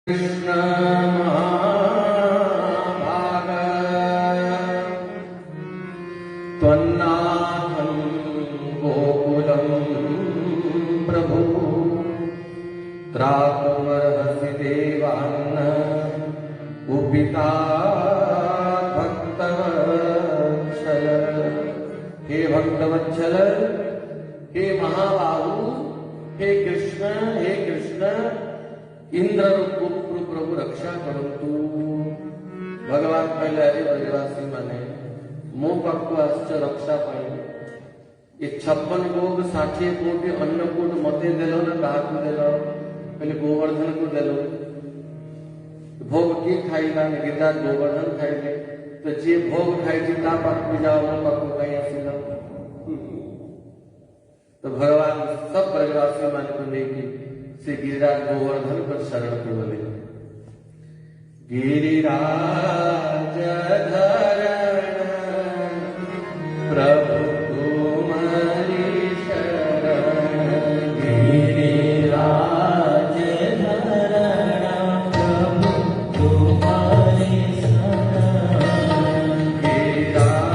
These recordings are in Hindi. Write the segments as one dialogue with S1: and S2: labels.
S1: कृष्ण महाभाग त्वन्नाथं गोकुलं प्रभु त्रातुमर्हसि देवान् कुपिता भक्तवत्सल। हे भक्तवत्सल, हे महाबाहु, हे कृष्ण, हे कृष्ण, इंद्र पुत्र प्रभु रक्षा करंतु। भगवान कहले अरे ब्रजवासी माने मो पाखु आश्च रक्षा पाई ये 56 भोग 60 कोटि अन्नकूट मते देलो ना काहकु देलो? कहले गोवर्धन को देलो। भोग किए खाइला गिरिराज गोवर्धन खाइले तो जे भोग खाई ता पाखु जाओ मो पाखु कहीं आसिल। तो भगवान सब ब्रजवासी मान को लेके श्री गिरिराज गोवर्धन पर शरण को बोले। गिरिराज धरण प्रभु तुम्हारी शरण, गिरिराज धरण प्रभु तुम्हारी शरण, गिरिराज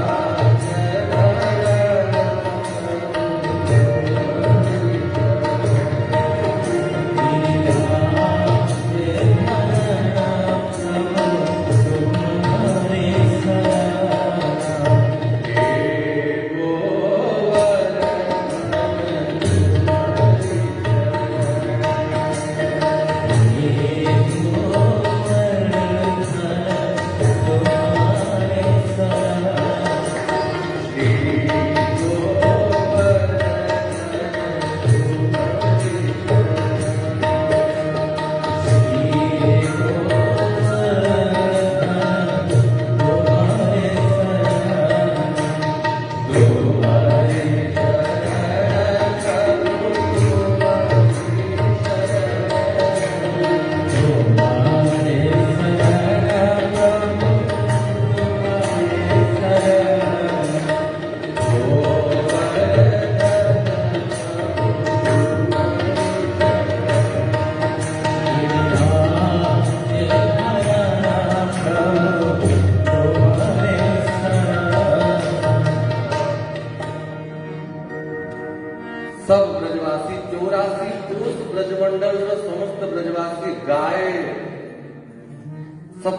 S1: सब ब्रजवासी 84 कोष ब्रजमंडल समस्त ब्रजवासी गाय सब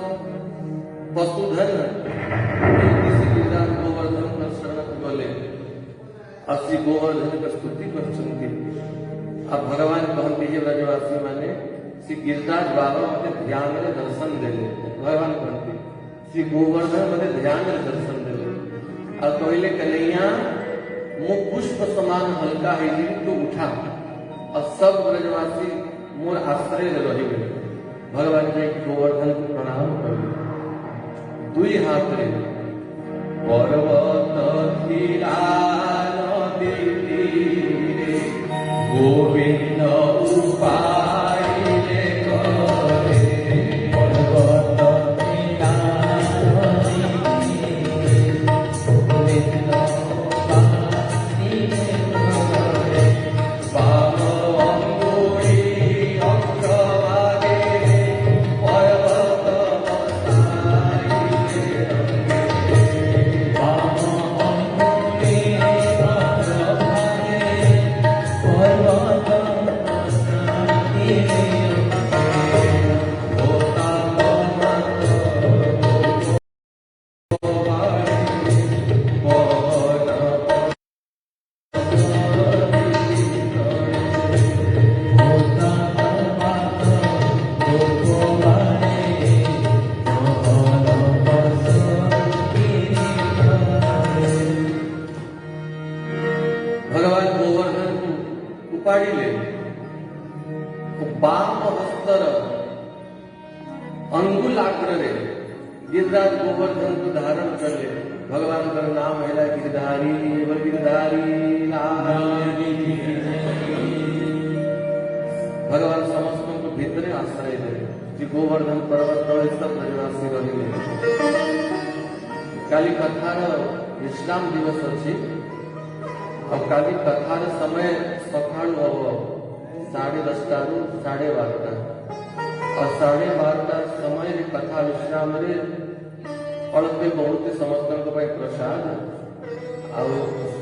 S1: पशुधन गोवर्धन पर शरण गले असी गोवर्धन का स्तुति कर। अब भगवान कहते हैं ब्रजवासी माने श्री गिरिराज बाबा मते ध्यान में दर्शन देले। भगवान कहते श्री गोवर्धन मते ध्यान में दर्शन देले और कहले कन्हैया मो पुष्प समान हल्का है जी तो उठा और सब ब्रजवासी मोर आश्रय रही गए। भगवान के गोवर्धन को प्रणाम कर दुई हाथ रे पर्वत धीरा नदी तीरे गोविंद उपाय ले करे, पर्वत धीरा नदी तीरे गोविंद गिरिराज गोवर्धन को धारण कर ले। भगवान का नाम है गिरधारी गिरधारी भगवान समस्तों को भीतर आश्रय दे जी गोवर्धन पर्वत तले सब ब्रजवासी रही। काली कथार विश्राम दिवस अच्छी और काली कथार समय सकाळु हम 10:30 ରୁ 12:30 और 12:30 समय कथा विश्राम अल्पे बहुत समस्त प्रसाद आउ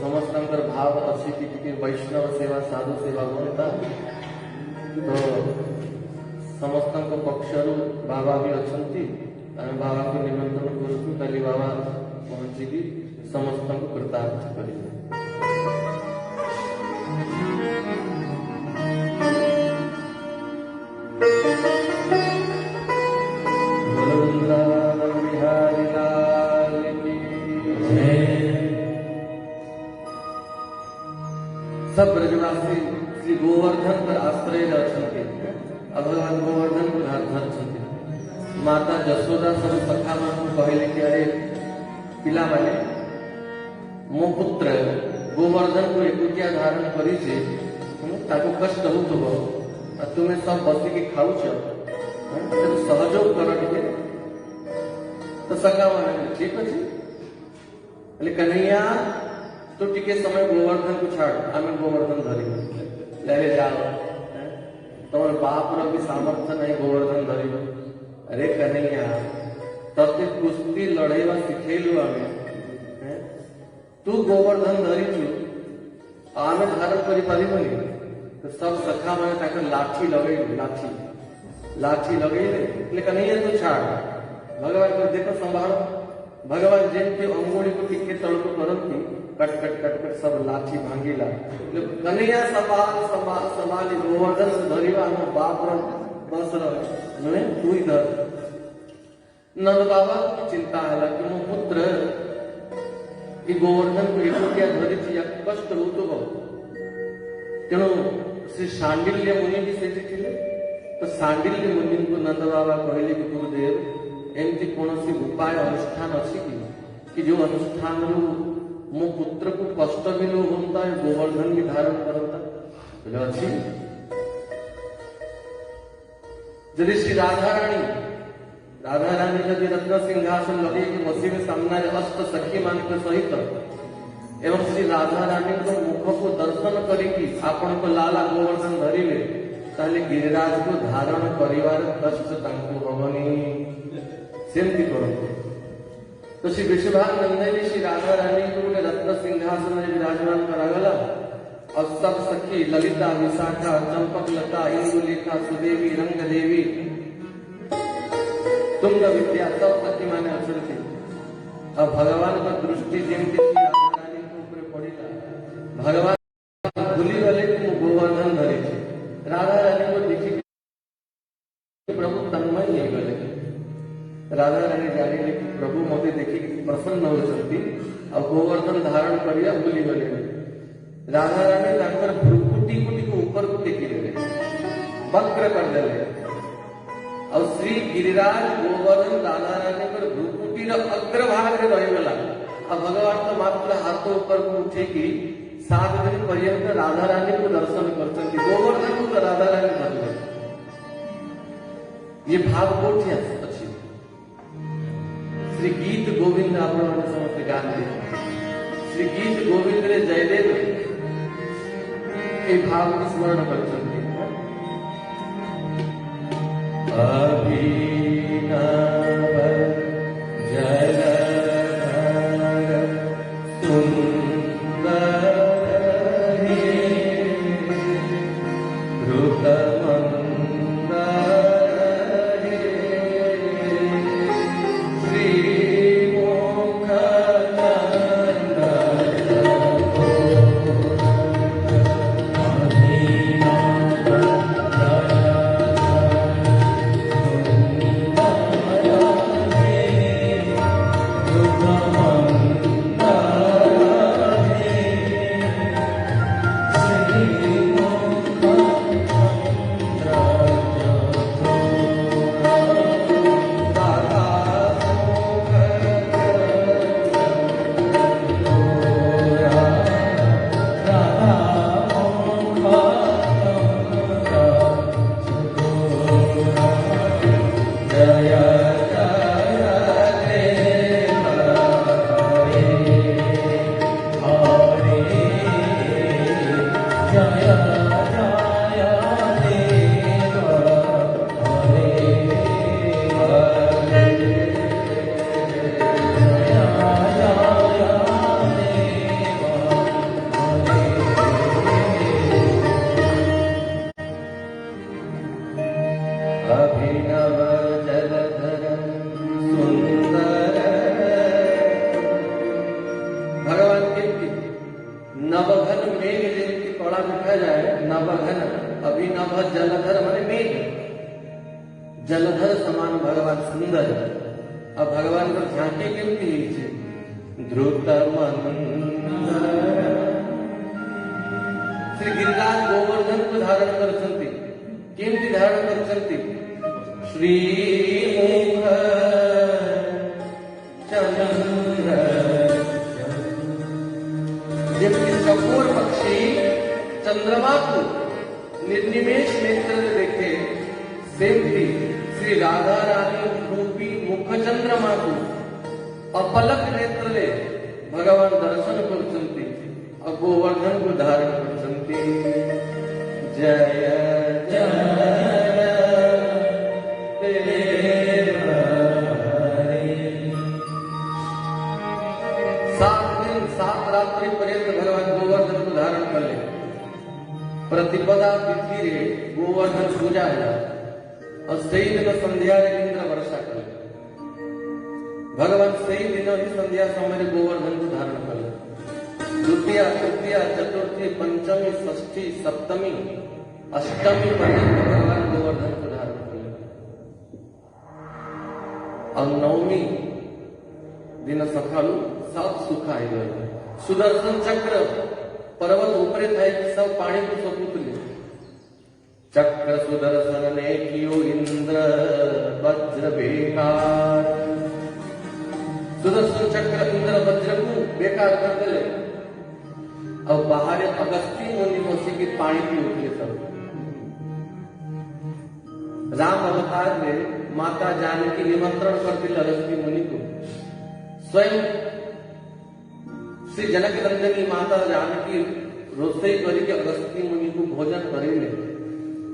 S1: समस्त भाव अच्छी कि वैष्णव सेवा साधु सेवा बनता तो समस्त पक्षर बाबा भी अच्छा बाबा को निमंत्रण करूँ कल बाबा पहुँची समस्त कृतार्थ कर सब ब्रजवासी श्री गोवर्धन पर आश्रय भगवान गोवर्धन को माता जशोदा सब सखा मान कहले कि अरे पिला माने मो पुत्र गोवर्धन को एकुटिया धारण करी कष्ट हो तुम्हें सब बसिकी खाऊच सहयोग कर टे तो सखा मान ठीक अच्छे कन्हैया तो टिके समय गोवर्धन को छाड़ आम गोवर्धन धरी ले जाओ तुम बाप रो भी सामर्थ्य नहीं गोवर्धन धरी अरे कन्हैया तते कुश्ती लड़ेवा शिखेलु आमे तू गोवर्धन धरी छु आमे धारण करि पारिबनी तो सब सखा माने लाठी लगे लाठी लगे कन्हैया तू छाड़ भगवान को देखो संभालो भगवान जेमती अंगुली को टिके तड़को करती कट कट कट कट सब लाठी भांगीला कन्हैया संभाल गोवर्धन से धरिवा बाप बस रे तू ही धर नंद बाबा की चिंता है कि मो पुत्र कि गोवर्धन को एकुटिया धरी या कष्ट हो तो तेणु श्री सांडिल्य मुनि भी सेठी थिले तो सांडिल्य मुनि को नंद बाबा कहले कि गुरुदेव एमती कौन उपाय अनुष्ठान अच्छी कि जो अनुष्ठान मो पुत्र को कष्ट भी नो होता है गोवर्धन भी धारण करता अच्छी यदि श्री राधा रानी जदि रत्न सिंहासन लगे कि बसी में सामना अष्ट सखी मान के सहित एवं श्री राधा रानी को मुख को दर्शन करी आपण को लाला गोवर्धन धरिले ताले गिरिराज को धारण करिवार कष्ट तांको हवनी सेमती करते तो श्री विश्वानंदनी श्री राधा रानी को रत्न सिंहासन में विराजमान करागला और सब सखी ललिता विशाखा चंपकलता इंदुलेखा सुदेवी रंग देवी तुंग विद्या सब सखी माने अक्षर थी अब भगवान का दृष्टि जेमती श्री राधा रानी के ऊपर पड़ीला भगवान भूली गले कि गोवर्धन धरे राधा रानी को देखी प्रभु तन्मय नहीं गले राधा रानी जानी कि प्रभु मते देखी प्रसन्न होती और गोवर्धन धारण करिया भूली गले राधा रानी ताकर भ्रुकुटी को ऊपर को टेकी देले वक्र कर देले और श्री गिरिराज गोवर्धन राधा रानी पर भ्रुकुटी रो अग्रभाग रे रहि गला अब भगवान तो मात्र हाथ ऊपर को उठे कि 7 दिन पर्यंत राधा रानी को दर्शन करते गोवर्धन को राधा रानी धरले ये भाव कोठी अच्छी श्री गीत गोविंद आपण समस्त गाते श्री गीत गोविंद रे जयदेव ये भाव को स्मरण कर सकते अभिनव जलधर सुंदर नभ जलधर माने मेघ, जलधर समान भगवान सुंदर। अब भगवान को झांकी केमती ध्रुत मंदर। श्री गिरिराज गोवर्धन को धारण करछन्ति, केमती धारण करछन्ति श्री मुख चंद्र, जबकि चकोर पक्षी चंद्रमा को निर्निमेष नेत्र देखे, सेमती श्री राधा रानी रूपी मुख चंद्रमा को अपलक नेत्र ले भगवान दर्शन करछन्ति और गोवर्धन को धारण करछन्ति। जय जय सात रात्रि पर्यंत भगवान गोवर्धन को धारण कर ले। प्रतिपदा तिथि रे गोवर्धन पूजा है और सही दिन संध्या रे इंद्र वर्षा कर भगवान सही दिन ही संध्या समय गोवर्धन को धारण कर ले। द्वितीय तृतीय चतुर्थी पंचमी षष्ठी सप्तमी अष्टमी पर्यंत भगवान गोवर्धन को धारण कर ले और नवमी दिन सकाळू सब सुखाई गए। सुदर्शन चक्र पर्वत ऊपरे थाई कि सब पानी को सपूतले। चक्र सुदर्शन ने कियो इंद्र वज्र बेकार। सुदर्शन चक्र इंद्र वज्र को बेकार कर दिले और बाहर अगस्ती मुनि मौसी की पानी पी उठे। सब राम अवतार में माता जानकी निमंत्रण करती अगस्ती मुनि को। स्वयं श्री जनक नंदनी माता जानकी रोषई करके अगस्ती मुनि को भोजन करेले।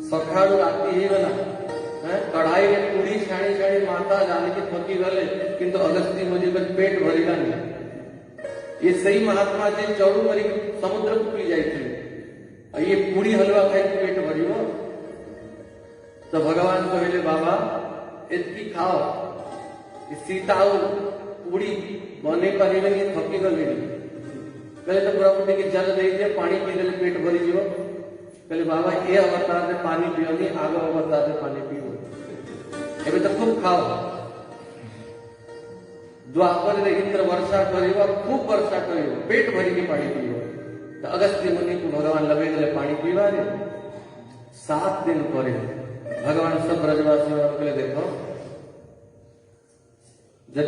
S1: सकाळू राति ही गला कढ़ाई में पूरी छाणी छाणी माता जानकी थकी गले किंतु अगस्ती मुनि का पेट भरिला नहीं। ये सही महात्मा जे चौरू मरी समुद्र को पी जाए, ये पूरी हलवा खाई पेट भरियो। तो भगवान कहले बाबा इतकी खाओ, सीता पूरी बने पारे थकी गले। कहले तो प्रभु के जल दे दिए, पानी पी ले पेट भरी जीव। कहले बाबा ये अवतार से पानी पियो नहीं, आगे अवतार से पानी पियो। एबे तो खूब खाओ। द्वापर रे इंद्र वर्षा करियो, खूब वर्षा करियो, पेट भरी के पानी पियो। तो अगस्त्य मुनि को भगवान लगे गले पानी पीवा रे। 7 दिन पर भगवान सब ब्रजवासी कहले देखो जब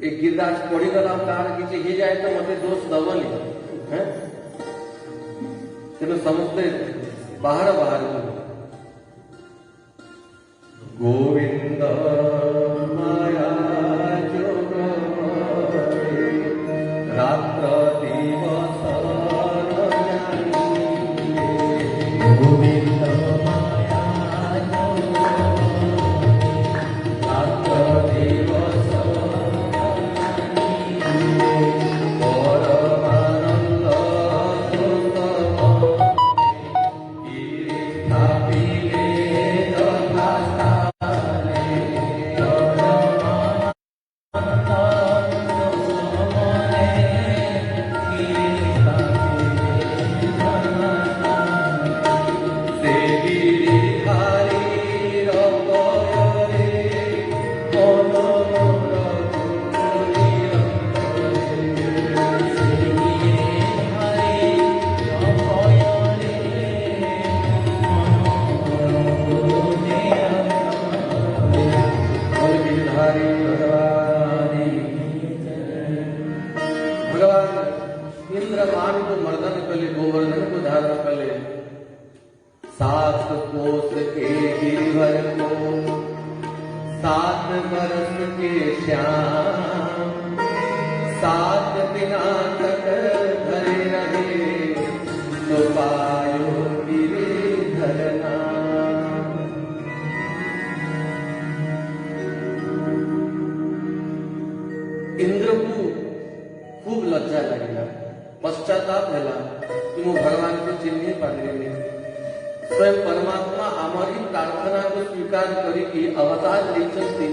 S1: एक गिरदास पढ़ी गला तार किसी ही जाए तो मते दोष दबनी है। तेरे समझते बाहर बाहर गोविंद माया जोग रात्र दिवस गोविंद माया रात्र दिवस इंद्र को खूब लज्जा लगेगा, पश्चाताप है कि वो भगवान को चिन्ह पारे। स्वयं परमात्मा आमरी प्रार्थना को स्वीकार करी अवतार लेचंती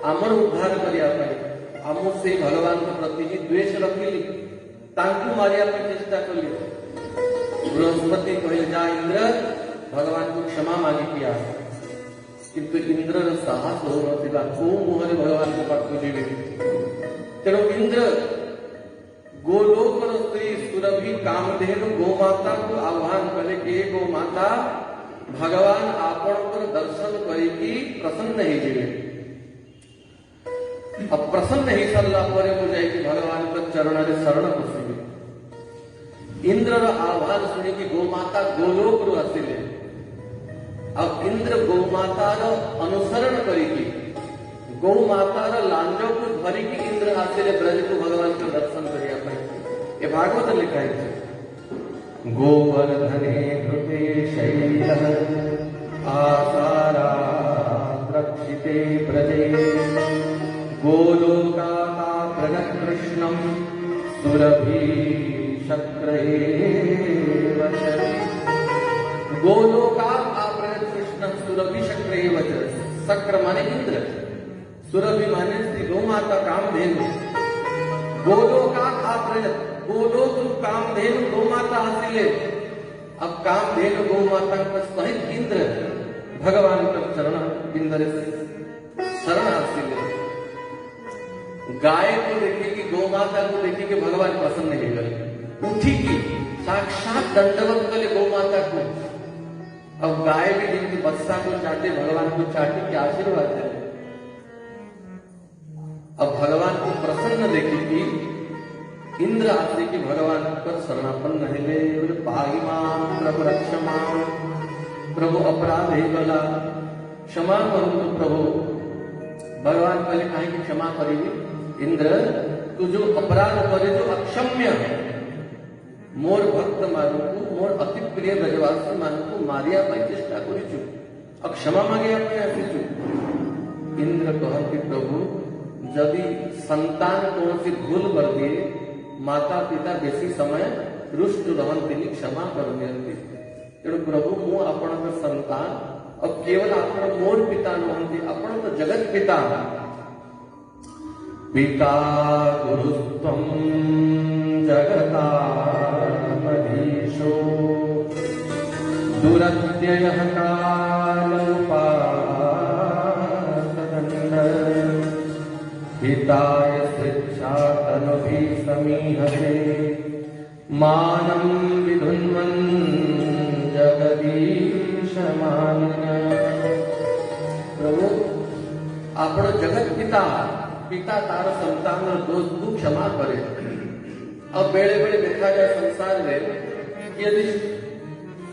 S1: आमर उद्धार करिया पाए। आम से भगवान के प्रति ही द्वेष रखिली, तांकु मारिया पे चेष्टा कली। बृहस्पति कहले जा इंद्र भगवान को क्षमा मागी किया किंतु इंद्र साहस हो नथिला को मुहरे भगवान के पास जीवे तेणु इंद्र गोलोक स्त्री सुरभि कामधेनु गोमाता को आह्वान कले कि गोमाता भगवान आपण पर दर्शन करिकी प्रसन्न ही जीवे अब प्रसन्न ही सरला परे मु जाई भगवान के चरण रे शरण पसिबे इंद्र आह्वान सुनी कि गोमाता गोलोक रु आसिले अब इंद्र गोमातार अनुसरण करिकी गोमातार लांज को धरिकी इंद्र आसिले ब्रज को भगवान के दर्शन करिया पाई ये भागवत लिखा है गोवर्धने धृते शैलः आसारा रक्षिते ब्रजे गोलोकाता प्रणत कृष्णं सुरभि शक्रैव च गोलोकात आपरण कृष्ण सुरभि शक्रैव च शक्र माने इंद्र सुरभि माने श्री गोमाता कामधेनु गोलोकात आपरण गोलोक कामधेनु गोमाता आसिले अब कामधेनु गोमाता का सहित इंद्र भगवान का चरण इंद्र शरण आसिले गाय को देखी कि गोमाता को देखी कि भगवान प्रसन्न नहीं गए उठी की साक्षात दंडवत कले गोमाता को अब गाय भी जिनकी बच्चा को चाटे भगवान को चाटे के आशीर्वाद दे अब भगवान को प्रसन्न देखी कि इंद्र आते कि भगवान पर शरणापन्न है पाहि मां प्रभु रक्षमा प्रभु अपराध है गला क्षमा करूँ प्रभु भगवान पहले कहीं की क्षमा करेगी इंद्र तू जो अपराध करे जो अक्षम्य मोर भक्त मानू को मोर अति प्रिय ब्रजवासी मानू को मारिया पाई चेष्टा करी अब क्षमा मांगे अपने आसी इंद्र कहती प्रभु यदि संतान कौन सी भूल कर दिए माता पिता बेसी समय रुष्ट रहती क्षमा कर तेणु प्रभु मु आपण संतान और केवल आपण मोर पिता नुहंती आपण तो जगत पिता पिता गुरुत्वं जगता मधीशो दुरत्ययः कालोपासदण्ड हिताय शिक्षा तनुभि समीहते मानं विधुन्वन् जगदीश मानिनः प्रभु आपण जगत पिता पिता तार संतान दोष तू क्षमा करे अब बेले बेले देखा जाए संसार में यदि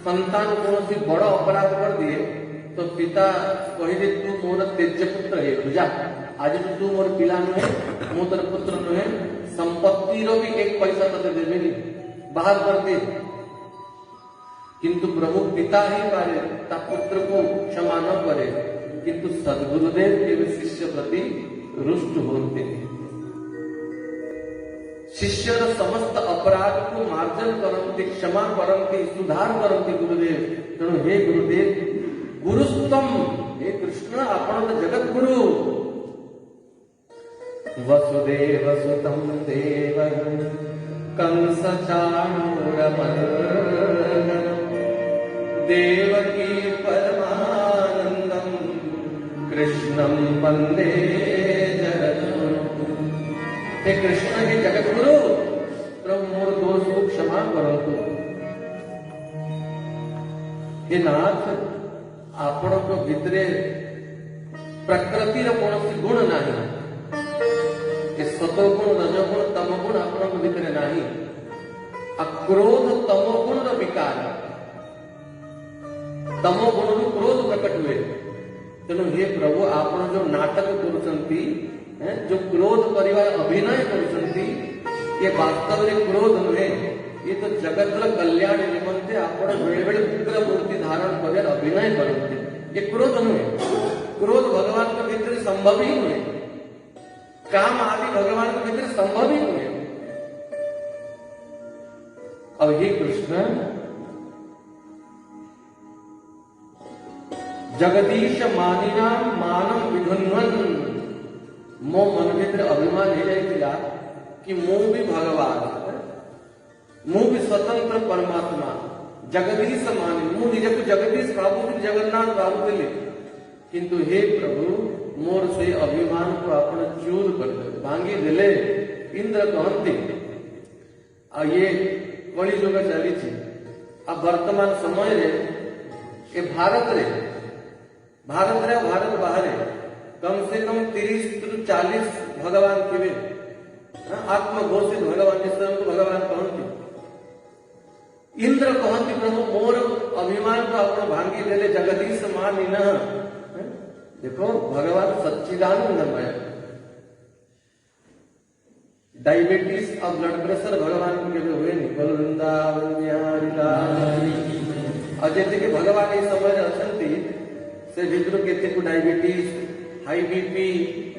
S1: संतान कौन सी बड़ा अपराध कर दिए तो पिता कहे तू मोर तेज पुत्र है बुझा आज तू मोर पिला नुहे मु तोर पुत्र नुहे संपत्ति भी एक पैसा तते देबेनी बाहर कर दे किंतु प्रभु पिता ही पारे ता पुत्र को क्षमा न करे किंतु सद्गुरुदेव के शिष्य प्रति रुष्ट होते शिष्यर समस्त अपराध को मार्जन करते क्षमा करते सुधार करते गुरुदेव तेणु हे गुरुदेव गुरुस्तम हे कृष्ण आपण तो जगत गुरु वसुदेव सुतम देव कंस चाणूरमर्दनम् देवकी परमानंदम कृष्णं वंदे जगद्गुरुम् हे कृष्ण हे जगत गुरु प्रभु मोर दोष को क्षमा करंतु हे नाथ आपण को भितरे प्रकृतिर कौन गुण नहीं सतोगुण रजोगुण तमोगुण आपण को भितरे नहीं अक्रोध तमोगुण रो विकार तमोगुण रो क्रोध प्रकट हुए तेणु हे प्रभु आपण जो नाटक करुचंती जो क्रोध परिवार अभिनय करुचंती ये वास्तव में क्रोध नुहे ये तो जगत कल्याण निमंते आपण बेले बेले उग्र मूर्ति धारण कर अभिनय करते ये क्रोध नुहे क्रोध भगवान के भीतर संभव ही नुहे काम आदि भगवान के भीतर संभव ही नुहे अब हे कृष्ण जगदीश मानिना मानव विधुन्वन मो मन भीतर अभिमान हे जाइतिला कि मु भी भगवान मु भी स्वतंत्र परमात्मा जगदीश मान मु निजक जगदीश भावुली जगन्नाथ भावुली किंतु हे प्रभु मोर से अभिमान को आपण चूर कर भांगी देले। इंद्र कहती आ ये कली जुग चली आ वर्तमान समय रे ए भारत रे भारत बाहर कम से कम 30 ରୁ 40 भगवान थे आत्मघोषित भगवान ईश्वर को भगवान कहती। इंद्र कहती प्रभु मोर अभिमान को आपण भांगी देले जगदीश मान न। देखो भगवान सच्चिदानंदमय डायबिटीज और ब्लड प्रेशर भगवान को केवे हुए नहीं बोल वृंदावन बिहारी लाल। और जैसे कि भगवान ये समय अछंती से भितर केते को diabetes high BP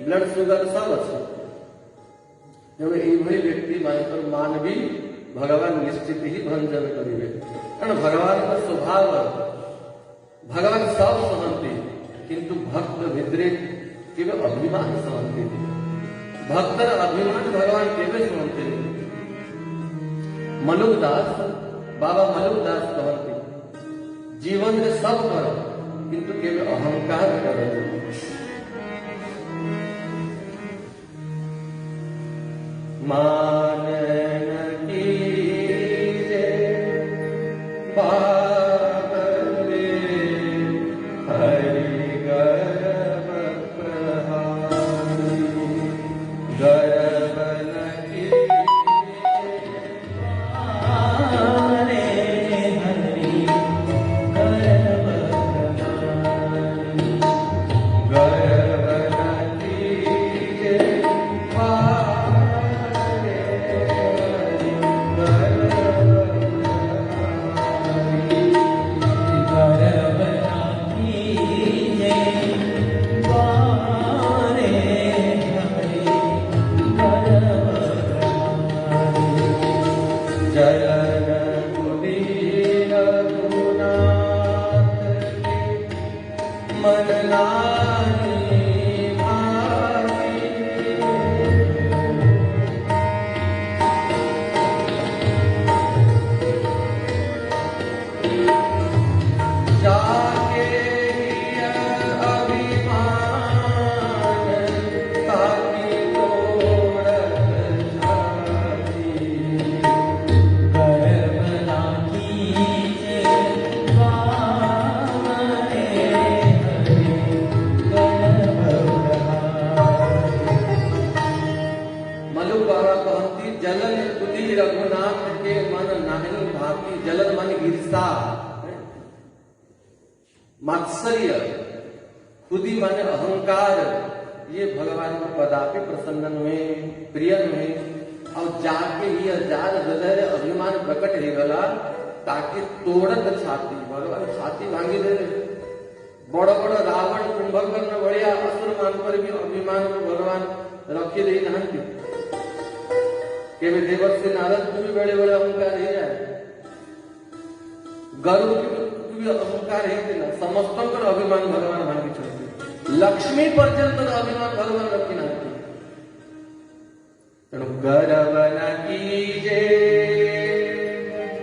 S1: blood sugar सब अच्छे जब ये व्यक्ति मानवी भगवान निश्चित ही भंजन करेंगे कारण भगवान का स्वभाव भगवान सब सहती किंतु भक्त भितरे केवल अभिमान सहती भक्तर अभिमान भगवान केवल सहते। मलुकदास बाबा मलुकदास कहते जीवन में सब कर किंतु केवल अहंकार कर मान मात्सर्य खुदी माने अहंकार ये भगवान को कदापि प्रसन्न हुए प्रिय हुए और जाके ही हजार हृदय अभिमान प्रकट हो गला ताकि तोड़त छाती भगवान छाती भांगी दे बड़ बड़ रावण कुंभकर्ण भलिया असुर मान पर भी अभिमान को भगवान रखी दे नहंती केवे देवर्षि नारद को भी बड़े बड़े अहंकार हो जाए गरुड़ अहंकार है समस्त अभिमान भगवान भांगी छे लक्ष्मी पर्यंत अभिमान भगवान रखी ना तेणु गर्व न कीजे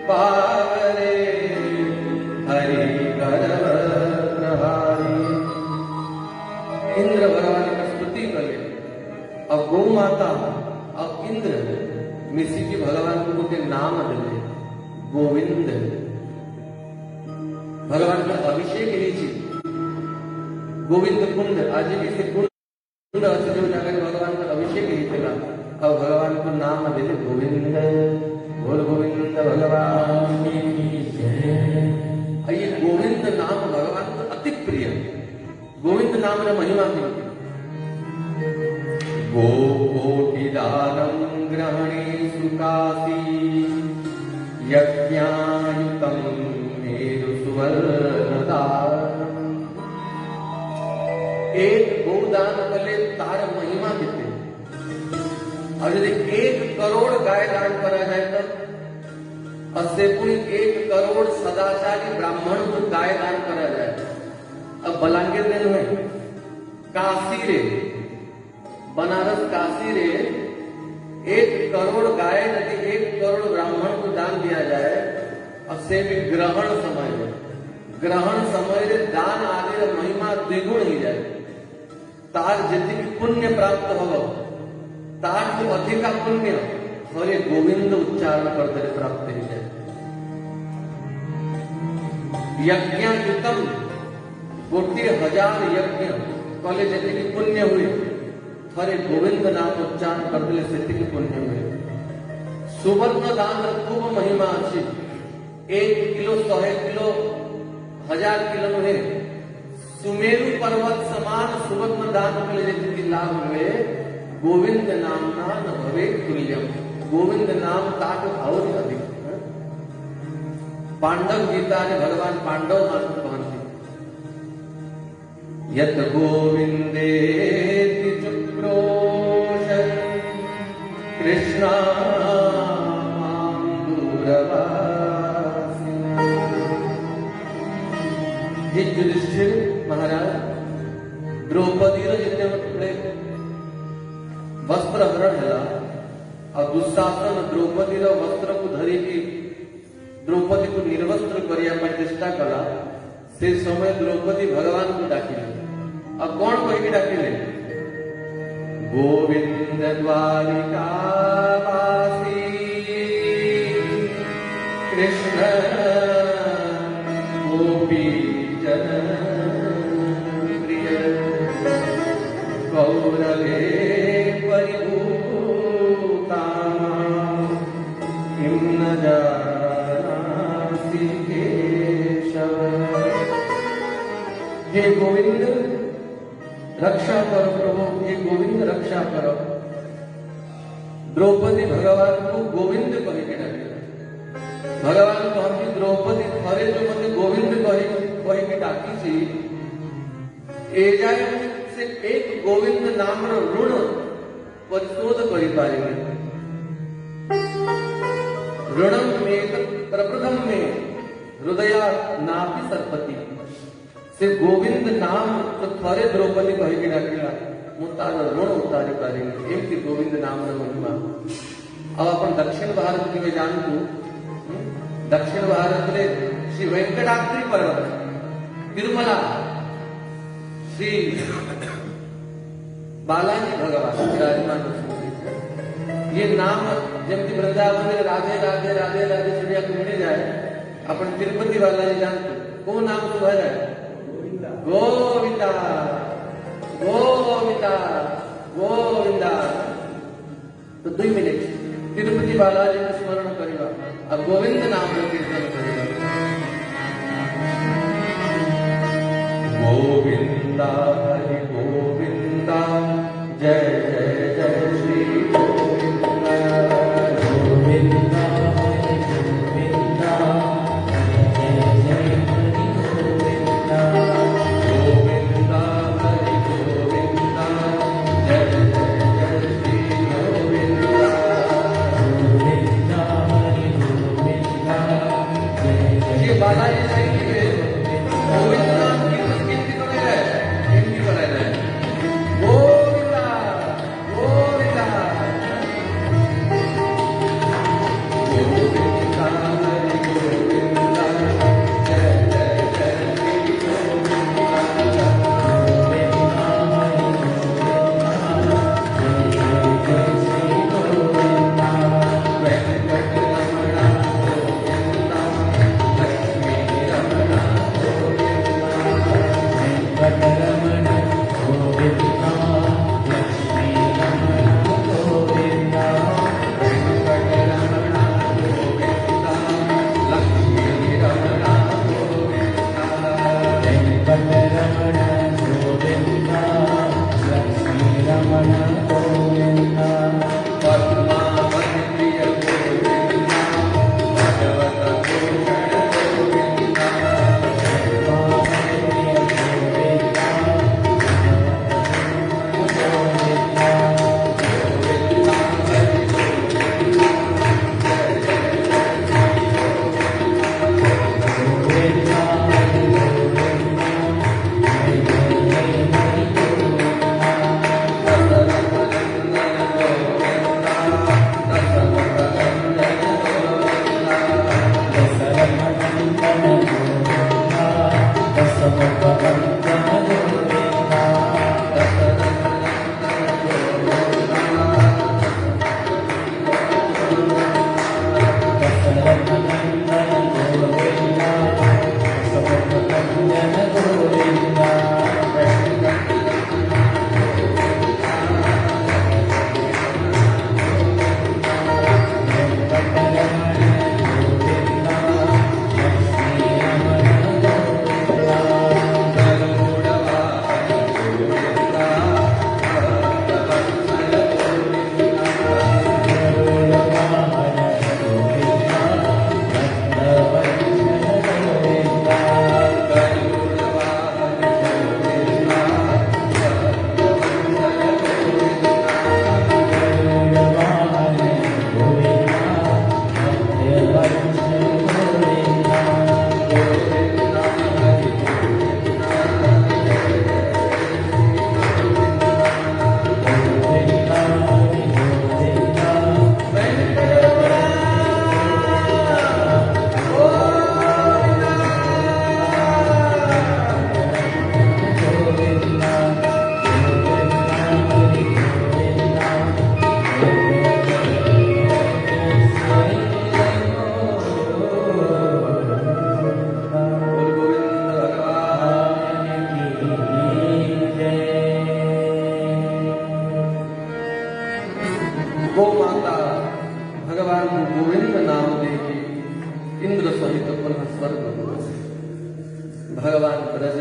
S1: पावरे हरि गर्व प्रहारी। इंद्र भगवान का स्तुति करे और गौ माता और इंद्र मिसी की भगवान को के नाम दिले गोविंद भगवान का अभिषेक लीजिए गोविंद कुंड आज किसी कुंड अच्छे जो जाकर भगवान का अभिषेक लीजिएगा और भगवान को नाम दिले गोविंद बोल गोविंद भगवान ये गोविंद नाम भगवान को अति प्रिय गोविंद नाम ने महिमा की गो कोटि दानम ग्रहणे सुकासी यज्ञायुतम एक गोदान कले तार महिमा कितने और यदि 1 करोड़ गाय दान करा जाए तो उससे पूरी 1 करोड़ सदाचारी ब्राह्मण को गाय दान करा जाए। अब बलांगीर में काशी रे बनारस काशी रे 1 करोड़ गाय यदि 1 करोड़ ब्राह्मण को दान दिया जाए और से भी ग्रहण समय दान आदि महिमा द्विगुण ही जाए तार जी पुण्य प्राप्त हो तार जो अधिका पुण्य हरे गोविंद उच्चारण करते प्राप्त हो जाए यज्ञायुतम 1,000 यज्ञ कले जी पुण्य हुए थरे गोविंद नाम उच्चारण करते से पुण्य हुए सुवर्ण दान खूब महिमा अच्छी 1 किलो 100 किलो 1000 किलो में सुमेरु पर्वत समान सुवर्ण दान के लिए लाभ हुए गोविंद नाम न भवे तुल्यम गोविंद नाम ताक और अधिक पांडव गीता ने भगवान पांडव मान कहते यत गोविंदे चुक्रोश कृष्णा युधिष्ठिर महाराज द्रौपदी जितने वस्त्र हरण है और दुशासन द्रौपदी वस्त्र को धरिकी द्रौपदी को निर्वस्त्र करने चेष्टा कला से समय द्रौपदी भगवान को डाकिले अब कौन कही डाकिले गोविंद द्वारिकावासी कृष्ण गोपी जन प्रिय गौरवे परिभूता किं न जानासि केशव हे गोविंद रक्षा करो प्रभु हे गोविंद रक्षा करो द्रौपदी भगवान को गोविंद कह के डाके भगवान कहती द्रौपदी थरे जो मते गोविंद कह के डाकी सी ए जाय से एक गोविंद नाम ऋण परिशोध करि पारे ऋणम में प्रप्रथम में हृदया नापि सरपति से गोविंद नाम तो थरे द्रौपदी कह के डाकिला मु तार ऋण उतारी पारेंगे एमती गोविंद नाम महिमा अब अपन दक्षिण भारत के जानतु दक्षिण भारत में श्री वेंकटाद्रि पर्वत तिरुमला श्री बालाजी भगवान विराजमान ये नाम जमती वृंदावन में राधे राधे राधे राधे चिड़िया को मिल जाए अपन तिरुपति बालाजी जानते कौन नाम तो है गोविंदा गोविंदा गोविंदा तो 2 मिनट तिरुपति बालाजी का स्मरण करेगा अब गोविंद नाम का कीर्तन करेगा गोविंदा हरि गोविंदा जय जय जय श्री गोविंदा गोविंदा हरि गोविंदा जय जय हरि गोविंदा गोविंदा हरि गोविंदा जय जय जय श्री गोविंदा गोविंदा हरि गोविंदा जय जय बालाजी सही है गोविंद नाम की कीर्ति करे है गोविंदा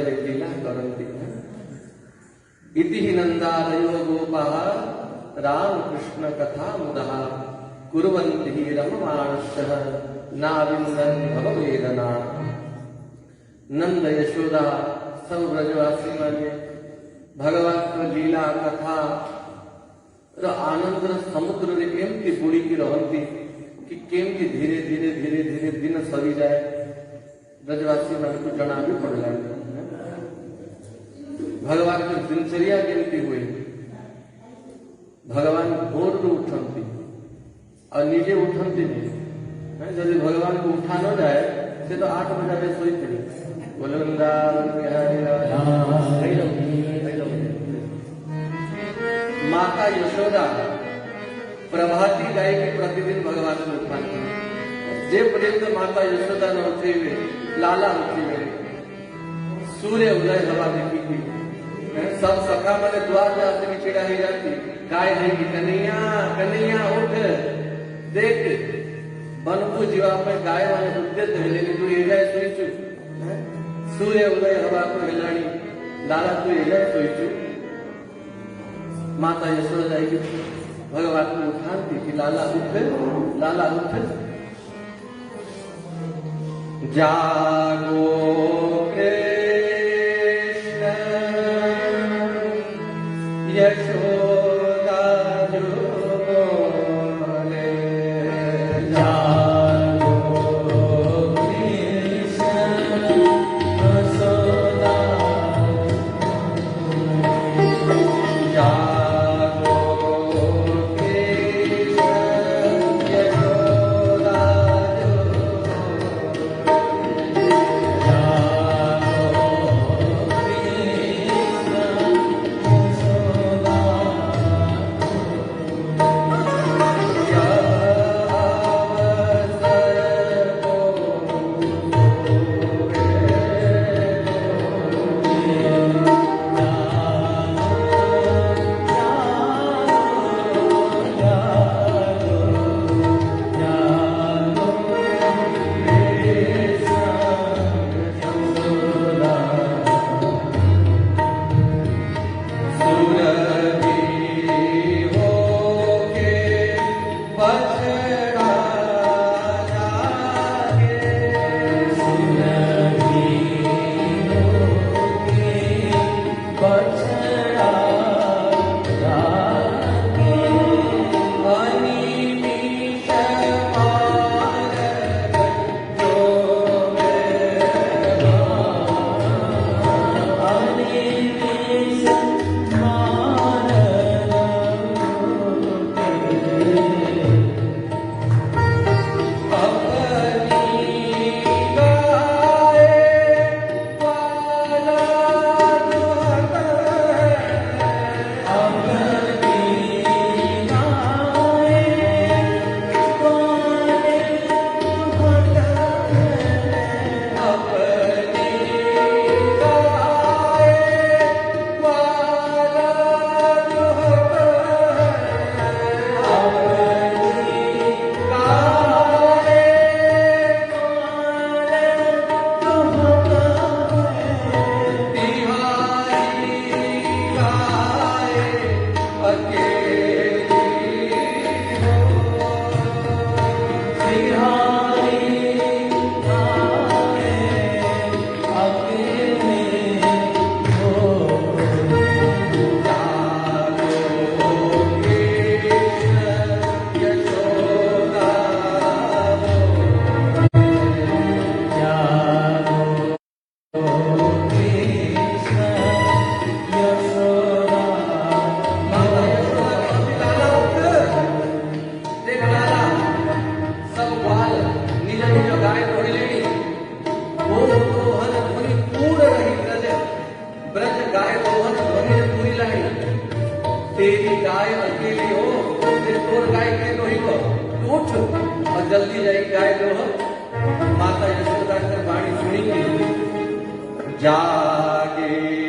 S1: नगरे लीला करन्ति। इति हि नन्दादयो गोपाः रामकृष्ण कथा मुदः कुर्वन्ति हि रममाणस्य नाविन्दन् भववेदना। नंद यशोदा सब ब्रजवासी माने भगवान लीला कथा आनंद समुद्र रे केमती बुड़ी की रहती कि केमती धीरे धीरे धीरे धीरे दिन सरी जाए ब्रजवासी मान को जना भी पड़ला। भगवान की दिनचर्या केमती हुई। भगवान भोर रू उठती और निजे उठती नहीं। जब भगवान को उठा न जाए से तो 8 बजे सोई बोले वृंदावन माता यशोदा प्रभाती गाय के प्रतिदिन भगवान को उठाती। जे पर्यंत माता यशोदा न उठे लाला उठे सूर्य उदय हवा देखी थी। सब सखा मैंने द्वार जाते भी चिड़ा ही जाती। गाय देगी कन्हैया कन्हैया उठ देख बनपू जीवा में गाय वाले उद्यत है लेकिन तू ये जाए सोई सूर्य उदय हवा को हिलानी लाला तू ये जाए सोई माता यशोदा जाएगी भगवान को उठाती कि लाला उठ लाला उठ। जागो कृष्ण यशोदा जो बोले तेरी गाय अकेली हो तोर गाय के लोही को उठ और जल्दी जाई गाय लोह। माता यशोदा की वाणी सुनी जागे